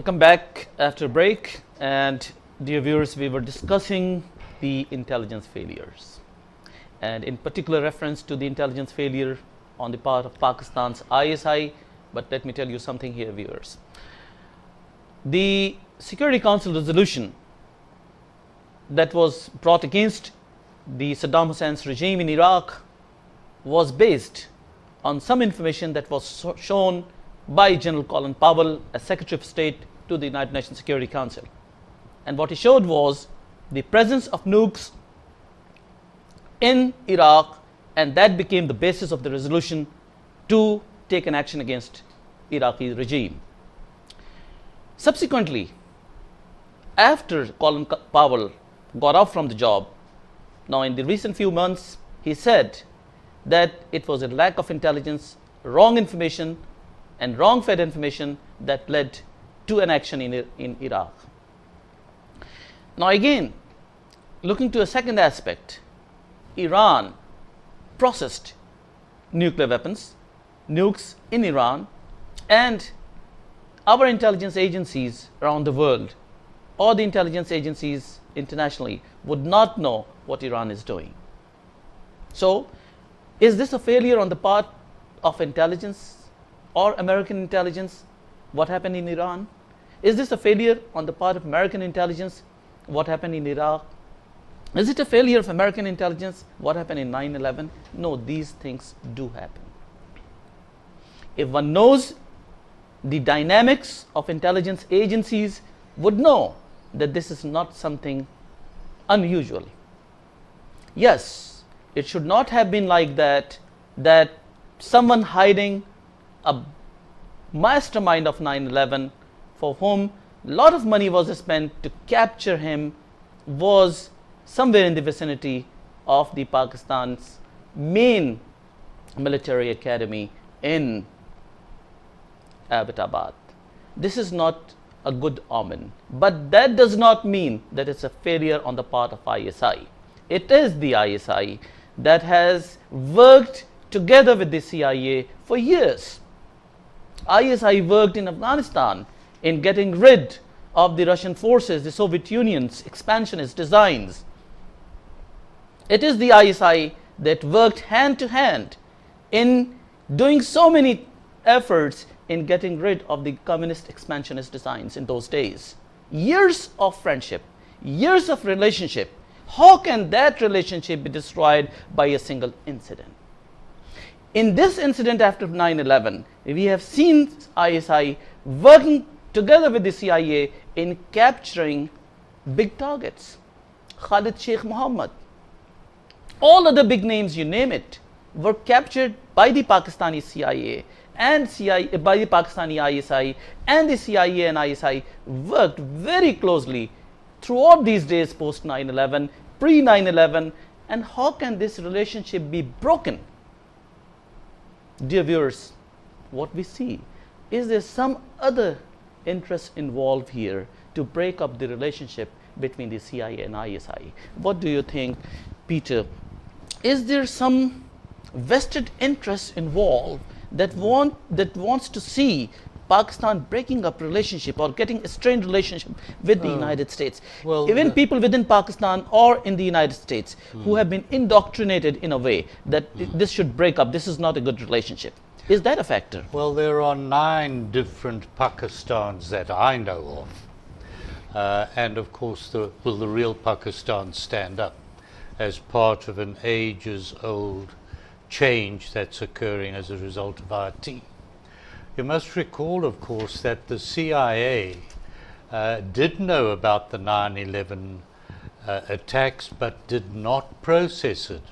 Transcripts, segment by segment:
Welcome back after break. And dear viewers, we were discussing the intelligence failures, and in particular reference to the intelligence failure on the part of Pakistan's ISI. But let me tell you something here, viewers. The Security Council resolution that was brought against the Saddam Hussein's regime in Iraq was based on some information that was shown by General Colin Powell as Secretary of State to the United Nations Security Council. And what he showed was the presence of nukes in Iraq, and that became the basis of the resolution to take an action against Iraqi regime. Subsequently, after Colin Powell got off from the job, now in the recent few months, he said that it was a lack of intelligence, wrong information, and wrong fed information that led to an action in Iraq. Now again, looking to a second aspect, Iran processed nuclear weapons, nukes in Iran, and our intelligence agencies around the world, or the intelligence agencies internationally, would not know what Iran is doing. So, is this a failure on the part of intelligence or American intelligence, what happened in Iran? Is this a failure on the part of American intelligence, what happened in Iraq? Is it a failure of American intelligence, what happened in 9/11? No, these things do happen. If one knows the dynamics of intelligence agencies, would know that this is not something unusual. Yes, it should not have been like that, that someone hiding a mastermind of 9/11, for whom a lot of money was spent to capture him, was somewhere in the vicinity of the Pakistan's main military academy in Abbottabad. This is not a good omen, but that does not mean that it's a failure on the part of ISI. It is the ISI that has worked together with the CIA for years. ISI worked in Afghanistan in getting rid of the Russian forces, the Soviet Union's expansionist designs. It is the ISI that worked hand to hand in doing so many efforts in getting rid of the communist expansionist designs in those days. Years of friendship, years of relationship. How can that relationship be destroyed by a single incident? In this incident after 9/11, we have seen ISI working together with the CIA in capturing big targets. Khalid Sheikh Mohammed, all other big names, you name it, were captured by the Pakistani CIA and by the Pakistani ISI, and the CIA and ISI worked very closely throughout these days post 9/11, pre 9/11. And how can this relationship be broken? Dear viewers, what we see is there some other interest involved here to break up the relationship between the CIA and ISI. What do you think, Peter? Is there some vested interest involved that wants to see Pakistan breaking up relationship or getting a strained relationship with the United States? Well, even people within Pakistan or in the United States who have been indoctrinated in a way that this should break up, this is not a good relationship. Is that a factor? Well, there are 9 different Pakistans that I know of. And of course, will the real Pakistan stand up as part of an ages-old change that's occurring as a result of RT? You must recall, of course, that the CIA did know about the 9/11 attacks, but did not process it.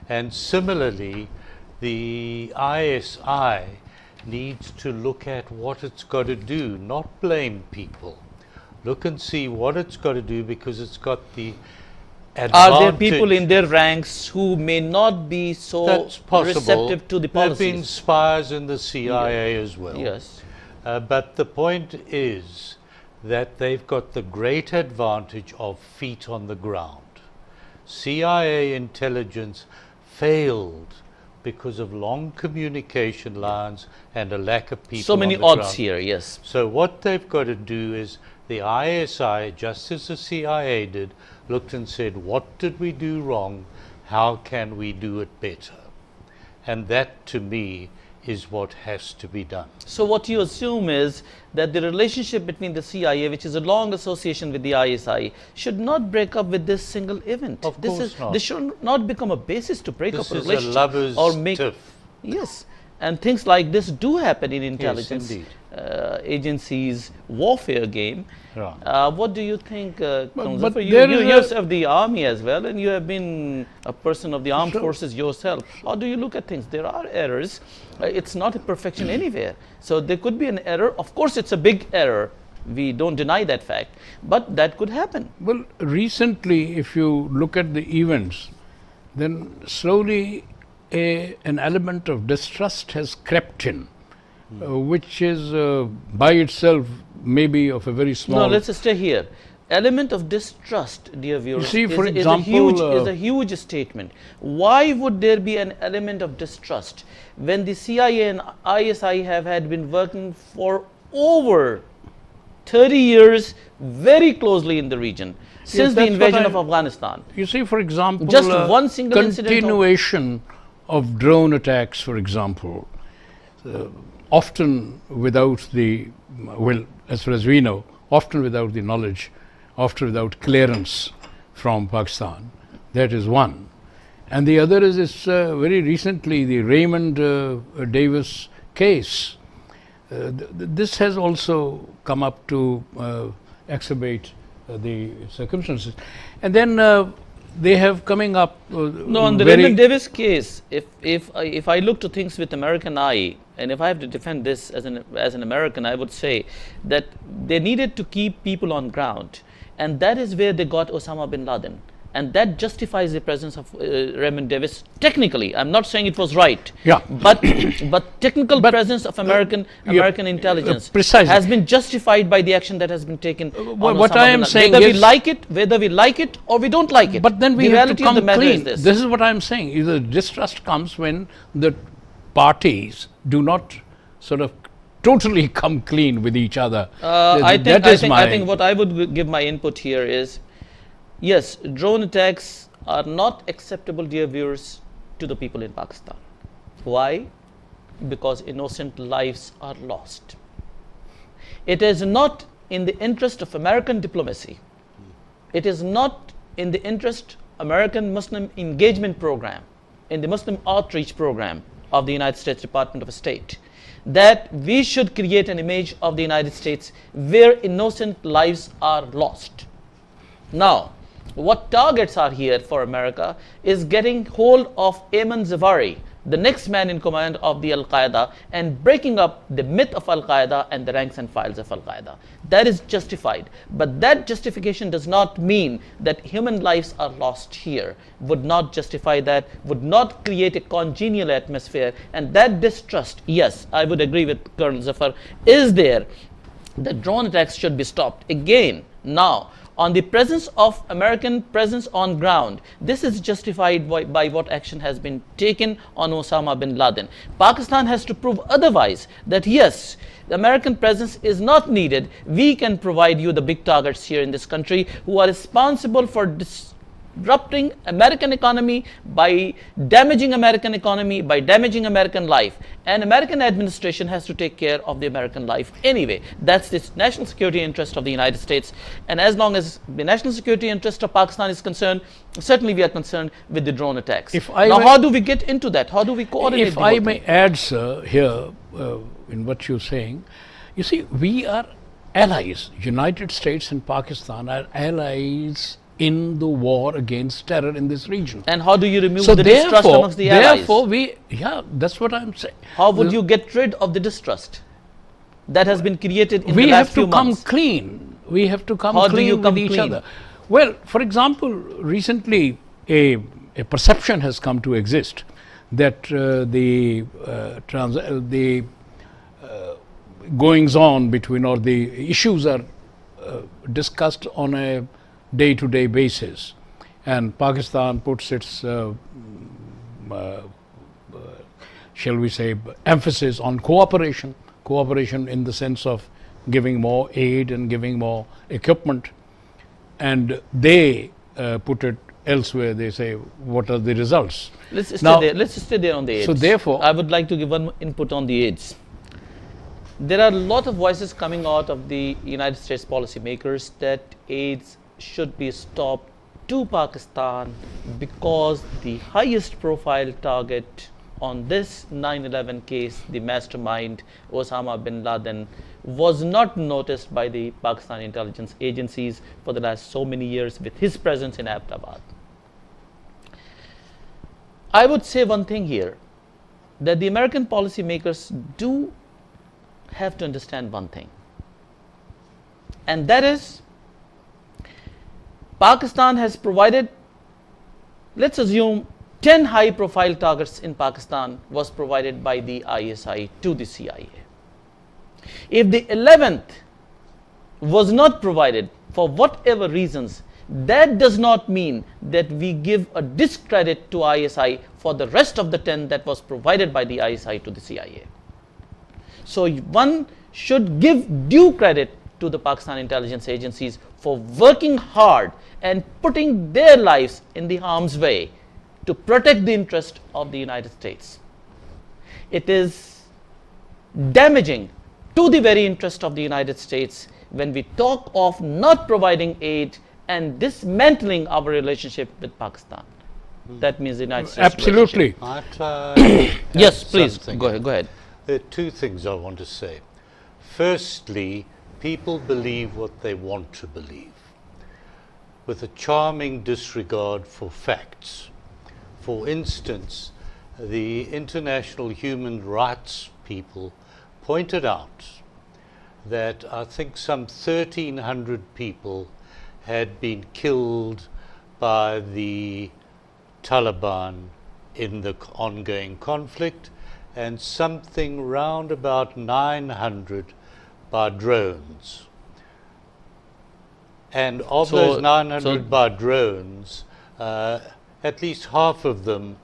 And similarly, the ISI needs to look at what it's got to do, not blame people. Look and see what it's got to do, because it's got the advantage. Are there people in their ranks who may not be so receptive to the policies? There have been spies in the CIA as well. Yes. But the point is that they've got the great advantage of feet on the ground. CIA intelligence failed because of long communication lines and a lack of people So many on the odds ground. here, yes. So what they've got to do is the ISI, just as the CIA did, looked and said, what did we do wrong? How can we do it better? And that, to me, is what has to be done. So what you assume is that the relationship between the CIA, which is a long association with the ISI, should not break up with this single event. Of course not. This should not become a basis to break This up a is a relationship lover's or make. tiff. Yes, and things like this do happen in intelligence indeed. agencies' warfare game. Right. What do you think, but Muzaffar? You there is a- yourself the army as well, and you have been a person of the armed forces yourself. How do you look at things? There are errors. It's not a perfection anywhere. So there could be an error. Of course, it's a big error. We don't deny that fact, but that could happen. Well, recently, if you look at the events, then slowly an element of distrust has crept in, which is by itself maybe of a very small. No, let's stay here. Element of distrust, dear viewers, see, for is example, a huge statement. Why would there be an element of distrust when the CIA and ISI have had been working for over 30 years very closely in the region since the that's what invasion I- of Afghanistan? You see, for example, Just one single incident of- continuation of drone attacks, for example, often without the, well, as far as we know, often without the knowledge, often without clearance from Pakistan. That is one. And the other is this very recently, the Raymond Davis case. This has also come up to exacerbate the circumstances. And then they have coming up No, on the very- Raymond Davis case, if I look to things with American eye, and if I have to defend this as an American, I would say that they needed to keep people on ground, and that is where they got Osama bin Laden, and that justifies the presence of Raymond Davis. Technically, I'm not saying it was right, Yeah. but technical But, presence of American intelligence precisely. has been justified by the action that has been taken. on what Osama I bin am Laden. saying whether is- we like it or we don't like it. But then we the have to reality of the come matter clean. is This is what I'm saying. Is the distrust comes when the parties do not sort of totally come clean with each other. I That is my. think what I would give my input here is, yes, drone attacks are not acceptable, dear viewers, to the people in Pakistan. Why? Because innocent lives are lost. It is not in the interest of American diplomacy. It is not in the interest American Muslim engagement program, in the Muslim outreach program of the United States Department of State, that we should create an image of the United States where innocent lives are lost. Now, what targets are here for America is getting hold of Ayman Zawahiri, the next man in command of the Al-Qaeda, and breaking up the myth of Al-Qaeda and the ranks and files of Al-Qaeda. That is justified. But that justification does not mean that human lives are lost here, would not justify that, would not create a congenial atmosphere. And that distrust, yes, I would agree with Colonel Zafar, is there. The drone attacks should be stopped. Again, now, on the presence of American presence on ground, this is justified by what action has been taken on Osama bin Laden. Pakistan has to prove otherwise, that yes, the American presence is not needed. We can provide you the big targets here in this country who are responsible for disrupting American economy, by damaging American economy, by damaging American life. And American administration has to take care of the American life anyway. That's the national security interest of the United States. And as long as the national security interest of Pakistan is concerned, certainly we are concerned with the drone attacks. Now, how do we get into that? How do we coordinate? If I may add, sir, here in what you're saying, you see, we are allies. United States and Pakistan are allies in the war against terror in this region. And how do you remove So the distrust amongst the allies? Therefore, that's what I'm saying. How would you get rid of the distrust that has been created in We the last have few to come months? clean. We have to come How do clean you come with each clean? other. Well, for example, recently a perception has come to exist that the goings on between, or the issues are discussed on a day-to-day basis, and Pakistan puts its shall we say, emphasis on cooperation, cooperation in the sense of giving more aid and giving more equipment. And they put it elsewhere. They say, what are the results? Let's stay Now- there. Let's stay there on the AIDS. So therefore- I would like to give one input on the AIDS. There are a lot of voices coming out of the United States policymakers that AIDS should be stopped to Pakistan because the highest profile target on this 9/11 case, the mastermind Osama bin Laden, was not noticed by the Pakistani intelligence agencies for the last so many years with his presence in Abbottabad. I would say one thing here, that the American policymakers do have to understand one thing, and that is Pakistan has provided, let's assume 10 high profile targets in Pakistan was provided by the ISI to the CIA. If the 11th was not provided for whatever reasons, that does not mean that we give a discredit to ISI for the rest of the 10 that was provided by the ISI to the CIA. So one should give due credit to the Pakistan intelligence agencies for working hard and putting their lives in the harm's way to protect the interest of the United States. It is damaging to the very interest of the United States when we talk of not providing aid and dismantling our relationship with Pakistan. That means the United States. Absolutely. Yes, please, something. go ahead. There are two things I want to say. Firstly, people believe what they want to believe, with a charming disregard for facts. For instance, the international human rights people pointed out that I think some 1,300 people had been killed by the Taliban in the ongoing conflict, and something round about 900 by drones. And of So- those 900 so- by drones, at least half of them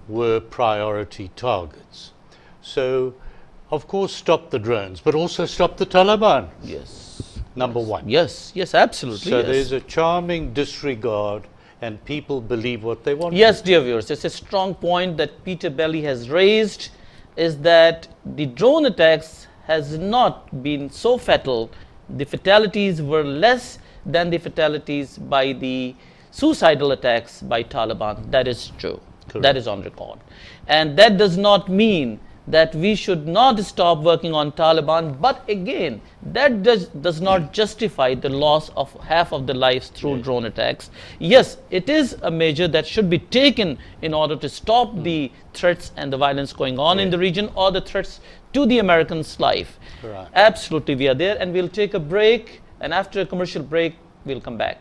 were priority targets. So, of course, stop the drones, but also stop the Taliban, Yes. number one. Yes, yes, absolutely. So yes. there's a charming disregard, and people believe what they want. Yes, dear viewers, it's a strong point that Peter Belly has raised, is that the drone attacks has not been so fatal. The fatalities were less than the fatalities by the suicidal attacks by Taliban. That is true. Correct. That is on record. And that does not mean that we should not stop working on Taliban, but again, that does not justify the loss of half of the lives through drone attacks. Yes, it is a measure that should be taken in order to stop the threats and the violence going on in the region, or the threats to the Americans' life. Right. Absolutely, we are there, and we'll take a break, and after a commercial break, we'll come back.